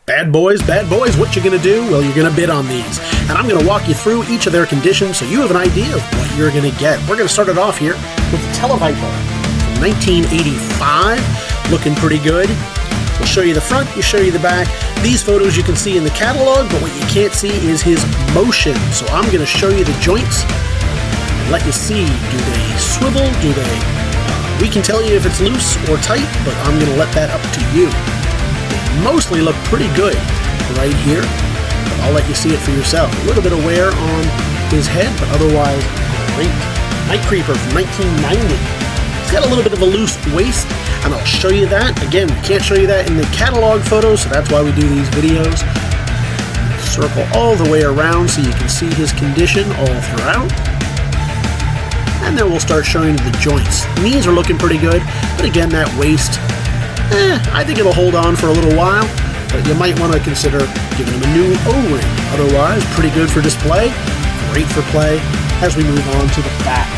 Bad boys, what you gonna do? Well, you're gonna bid on these. And I'm gonna walk you through each of their conditions so you have an idea of what you're gonna get. We're gonna start it off here with the TeleViper from 1985, looking pretty good. We'll show you the front, we'll show you the back. These photos you can see in the catalog, but what you can't see is his motion. So I'm gonna show you the joints and let you see, do they swivel, do they... we can tell you if it's loose or tight, but I'm gonna let that up to you. Mostly look pretty good right here, but I'll let you see it for yourself. A little bit of wear on his head, but otherwise great. Night Creeper from 1990. It's got a little bit of a loose waist, and I'll show you that. Again, we can't show you that in the catalog photos, so that's why we do these videos. Circle all the way around so you can see his condition all throughout. And then we'll start showing you the joints. Knees are looking pretty good, but again, that waist, I think it'll hold on for a little while, but you might want to consider giving him a new O-ring. Otherwise, pretty good for display, great for play, as we move on to the back.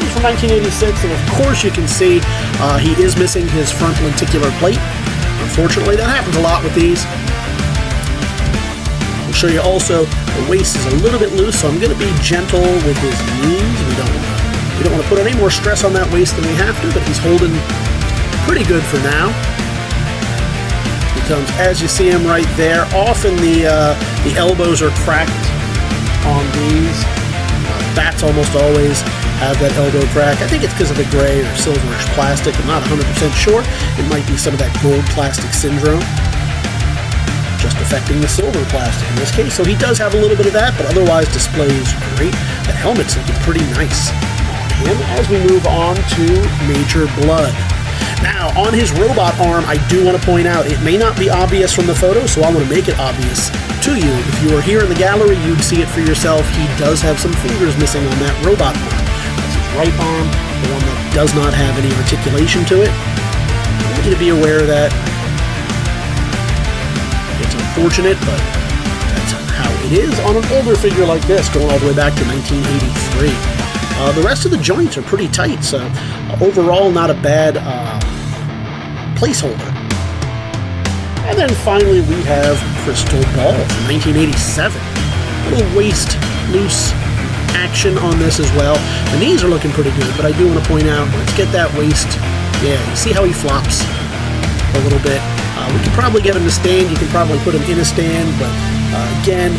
He's from 1986, and of course you can see he is missing his front lenticular plate. Unfortunately, that happens a lot with these. We'll show you also the waist is a little bit loose, so I'm going to be gentle with his knees. We don't want to put any more stress on that waist than we have to, but he's holding pretty good for now. He comes, as you see him right there. Often the elbows are cracked on these. Bats almost always have that elbow crack. I think it's because of the gray or silverish plastic. I'm not 100% sure. It might be some of that gold plastic syndrome, just affecting the silver plastic in this case. So he does have a little bit of that, but otherwise displays great. The helmet's looking pretty nice on him as we move on to Major Blood. Now, on his robot arm, I do want to point out, it may not be obvious from the photo, so I want to make it obvious to you. If you were here in the gallery, you'd see it for yourself. He does have some fingers missing on that robot arm. That's his right arm, the one that does not have any articulation to it. I want you to be aware of that. It's unfortunate, but that's how it is on an older figure like this, going all the way back to 1983. The rest of the joints are pretty tight, so overall not a bad placeholder. And then finally we have Crystal Ball from 1987. A little waist loose action on this as well. The knees are looking pretty good, but I do want to point out, let's get that waist. Yeah, you see how he flops a little bit. We can probably get him to stand. You can probably put him in a stand, but again,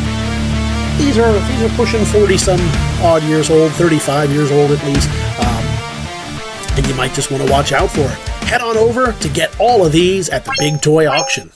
these are pushing 40-some odd years old, 35 years old at least, and you might just want to watch out for it. Head on over to get all of these at The Big Toy Auction.